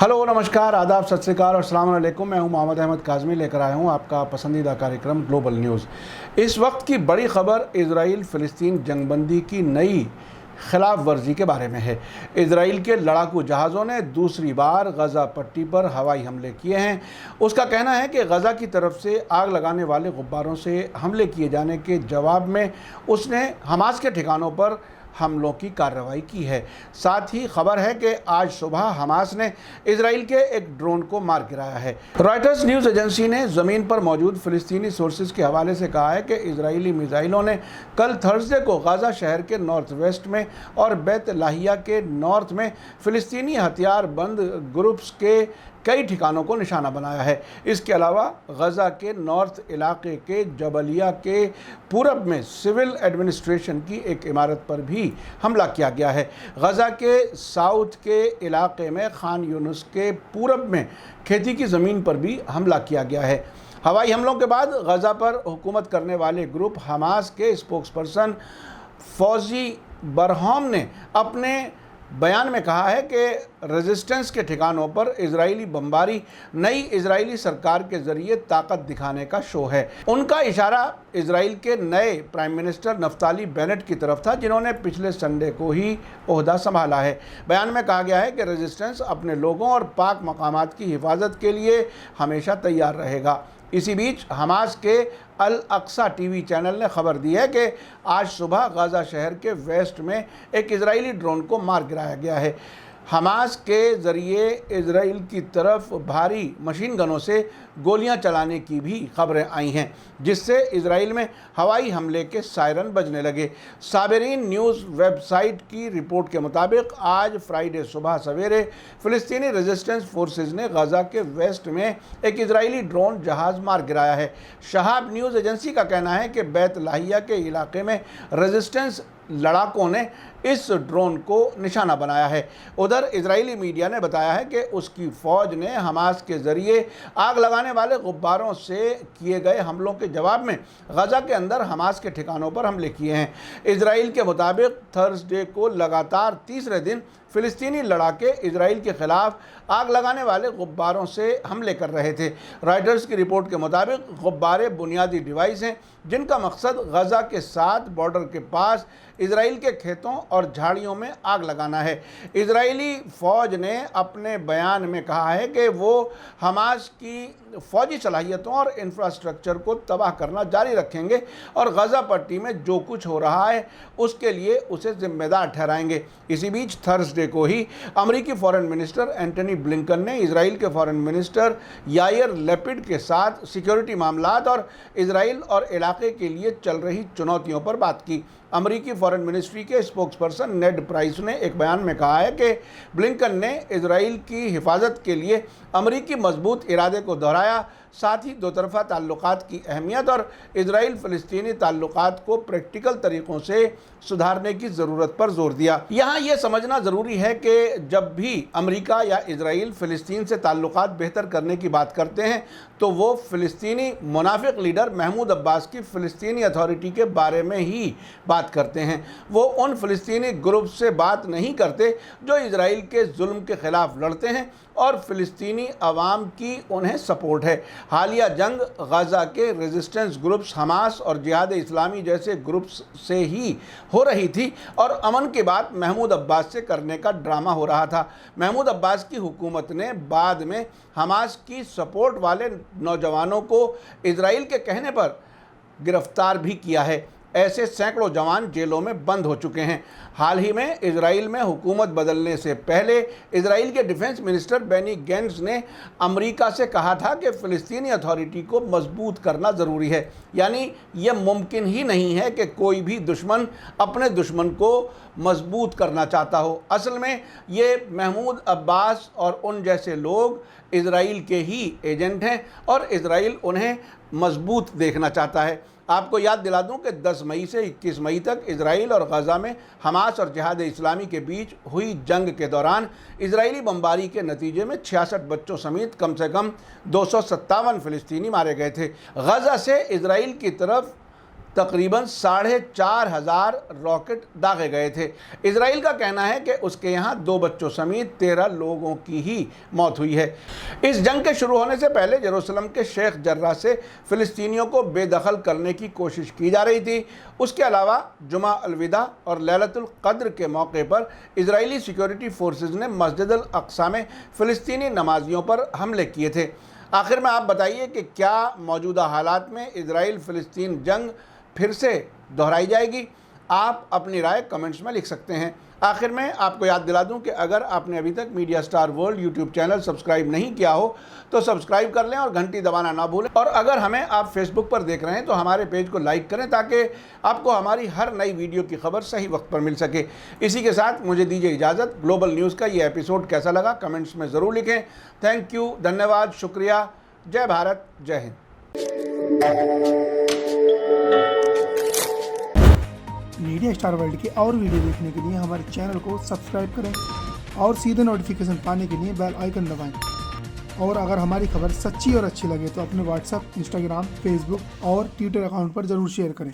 Hello, नमस्कार, आदाब, सत श्री अकाल और अस्सलाम वालेकुम। मैं हूं मोहम्मद अहमद काज़मी, लेकर आया हूं आपका पसंदीदा कार्यक्रम ग्लोबल न्यूज़। इस वक्त की बड़ी खबर इजराइल फ़िलिस्तीन जंगबंदी की नई खिलाफ वर्जी के बारे में है। इजराइल के लड़ाकू जहाज़ों ने दूसरी बार गज़ा पट्टी पर हवाई हमले किए हैं। उसका कहना है कि गज़ा की तरफ से आग लगाने वाले गुब्बारों से हमले किए जाने के जवाब में उसने हमास के ठिकानों पर हमलों की कार्रवाई की है। साथ ही खबर है कि आज सुबह हमास ने इजराइल के एक ड्रोन को मार गिराया है। रॉयटर्स न्यूज़ एजेंसी ने ज़मीन पर मौजूद फ़िलिस्तीनी सोर्सेज के हवाले से कहा है कि इजरायली मिसाइलों ने कल थर्सडे को गाज़ा शहर के नॉर्थ वेस्ट में और बैत लाहिया के नॉर्थ में फ़िलिस्तीनी हथियारबंद ग्रुप्स के कई ठिकानों को निशाना बनाया है। इसके अलावा गज़ा के नॉर्थ इलाके के जबलिया के पूरब में सिविल एडमिनिस्ट्रेशन की एक इमारत पर भी हमला किया गया है। गज़ा के साउथ के इलाके में खान यूनुस के पूरब में खेती की ज़मीन पर भी हमला किया गया है। हवाई हमलों के बाद गज़ा पर हुकूमत करने वाले ग्रुप हमास के स्पोक्सपर्सन फौजी बरहम ने अपने बयान में कहा है कि रेजिस्टेंस के ठिकानों पर इजरायली बमबारी नई इजरायली सरकार के ज़रिए ताकत दिखाने का शो है। उनका इशारा इजराइल के नए प्राइम मिनिस्टर नफ्ताली बेनेट की तरफ था, जिन्होंने पिछले संडे को ही ओहदा संभाला है। बयान में कहा गया है कि रेजिस्टेंस अपने लोगों और पाक मकामात की हिफाजत के लिए हमेशा तैयार रहेगा। इसी बीच हमास के अल अक्सा टीवी चैनल ने खबर दी है कि आज सुबह गाज़ा शहर के वेस्ट में एक इजरायली ड्रोन को मार गिराया गया है। हमास के ज़रिए इजराइल की तरफ भारी मशीन गनों से गोलियां चलाने की भी खबरें आई हैं, जिससे इजराइल में हवाई हमले के सायरन बजने लगे। साबरीन न्यूज़ वेबसाइट की रिपोर्ट के मुताबिक आज फ्राइडे सुबह सवेरे फ़िलिस्तीनी रेजिस्टेंस फोर्सेस ने गाज़ा के वेस्ट में एक इजरायली ड्रोन जहाज़ मार गिराया है। शहाब न्यूज़ एजेंसी का कहना है कि बैत लाहिया के इलाके में रेजिस्टेंस लड़ाकों ने इस ड्रोन को निशाना बनाया है। उधर इजरायली मीडिया ने बताया है कि उसकी फ़ौज ने हमास के ज़रिए आग लगाने वाले गुब्बारों से किए गए हमलों के जवाब में गज़ा के अंदर हमास के ठिकानों पर हमले किए हैं। इजराइल के मुताबिक थर्सडे को लगातार तीसरे दिन फ़िलिस्तीनी लड़ाके इजराइल के ख़िलाफ़ आग लगाने वाले गुब्बारों से हमले कर रहे थे। रॉयटर्स की रिपोर्ट के मुताबिक गुब्बारे बुनियादी डिवाइस हैं जिनका मकसद गज़ा के साथ बॉर्डर के पास इजराइल के खेतों और झाड़ियों में आग लगाना है। इजरायली फ़ौज ने अपने बयान में कहा है कि वो हमास की फ़ौजी सलाहियतों और इंफ्रास्ट्रक्चर को तबाह करना जारी रखेंगे और गज़ा पट्टी में जो कुछ हो रहा है उसके लिए उसे जिम्मेदार ठहराएंगे। इसी बीच थर्सडे को ही अमेरिकी फ़ॉरेन मिनिस्टर एंटनी ब्लिंकन ने इजराइल के फ़ॉरेन मिनिस्टर यायर लैपिड के साथ सिक्योरिटी मामलात और इजराइल और इलाके के लिए चल रही चुनौतियों पर बात की। अमेरिकी फ़ॉरेन मिनिस्ट्री के स्पोक्सपर्सन नेड प्राइस ने एक बयान में कहा है कि ब्लिंकन ने इजराइल की हिफाजत के लिए अमेरिकी मजबूत इरादे को दोहराया, साथ ही दो तरफ़ा ताल्लुकात की अहमियत और इजराइल फ़िलिस्तीनी ताल्लुकात को प्रैक्टिकल तरीक़ों से सुधारने की ज़रूरत पर जोर दिया। यहाँ ये समझना ज़रूरी है कि जब भी अमेरिका या इजराइल फ़िलिस्तीन से ताल्लुकात बेहतर करने की बात करते हैं तो वो फ़िलिस्तीनी मुनाफिक लीडर महमूद अब्बास की फ़िलिस्तीनी अथॉरिटी के बारे में ही बात करते हैं। वो उन फ़िलिस्तीनी ग्रुप से बात नहीं करते जो इजराइल के जुल्म के ख़िलाफ़ लड़ते हैं और फ़िलिस्तीनी अवाम की उन्हें सपोर्ट है। हालिया जंग गज़ा के रेजिस्टेंस ग्रुप्स हमास और जिहाद इस्लामी जैसे ग्रुप्स से ही हो रही थी और अमन की बात महमूद अब्बास से करने का ड्रामा हो रहा था। महमूद अब्बास की हुकूमत ने बाद में हमास की सपोर्ट वाले नौजवानों को इजराइल के कहने पर गिरफ्तार भी किया है। ऐसे सैकड़ों जवान जेलों में बंद हो चुके हैं। हाल ही में इजराइल में हुकूमत बदलने से पहले इजराइल के डिफेंस मिनिस्टर बेनी गैंट्स ने अमेरिका से कहा था कि फ़िलिस्तीनी अथॉरिटी को मजबूत करना ज़रूरी है। यानी यह मुमकिन ही नहीं है कि कोई भी दुश्मन अपने दुश्मन को मजबूत करना चाहता हो। असल में ये महमूद अब्बास और उन जैसे लोग इजराइल के ही एजेंट हैं और इजराइल उन्हें मजबूत देखना चाहता है। आपको याद दिला दूं कि 10 मई से 21 मई तक इजराइल और गज़ा में हमास और जिहाद इस्लामी के बीच हुई जंग के दौरान इजरायली बमबारी के नतीजे में 66 बच्चों समेत कम से कम 257 फ़िलिस्तीनी मारे गए थे। गज़ा से इजराइल की तरफ तकरीबन 4,500 रॉकेट दागे गए थे। इजराइल का कहना है कि उसके यहाँ 2 बच्चों समेत 13 लोगों की ही मौत हुई है। इस जंग के शुरू होने से पहले यरूशलेम के शेख जर्राह से फिलिस्तीनियों को बेदखल करने की कोशिश की जा रही थी। उसके अलावा जुमा अलविदा और लैलतुल कद्र के मौके पर इजरायली सिक्योरिटी फोर्सेज ने मस्जिद अल अक्सा में फ़िलिस्तीनी नमाजियों पर हमले किए थे। आखिर में आप बताइए कि क्या मौजूदा हालात में इजराइल फ़िलिस्तीन जंग फिर से दोहराई जाएगी? आप अपनी राय कमेंट्स में लिख सकते हैं। आखिर में आपको याद दिला दूं कि अगर आपने अभी तक media star world YouTube channel subscribe नहीं किया हो तो सब्सक्राइब कर लें और घंटी दबाना ना भूलें। और अगर हमें आप फेसबुक पर देख रहे हैं तो हमारे पेज को लाइक करें ताकि आपको हमारी हर नई वीडियो की खबर सही वक्त पर मिल सके। इसी के साथ मुझे दीजिए इजाज़त। ग्लोबल न्यूज़ का ये एपिसोड कैसा लगा कमेंट्स में ज़रूर लिखें। थैंक यू, धन्यवाद, शुक्रिया। जय भारत, जय हिंद। मीडिया स्टार वर्ल्ड की और वीडियो देखने के लिए हमारे चैनल को सब्सक्राइब करें और सीधे नोटिफिकेशन पाने के लिए बेल आइकन दबाएं। और अगर हमारी खबर सच्ची और अच्छी लगे तो अपने व्हाट्सएप, इंस्टाग्राम, फेसबुक और ट्विटर अकाउंट पर ज़रूर शेयर करें।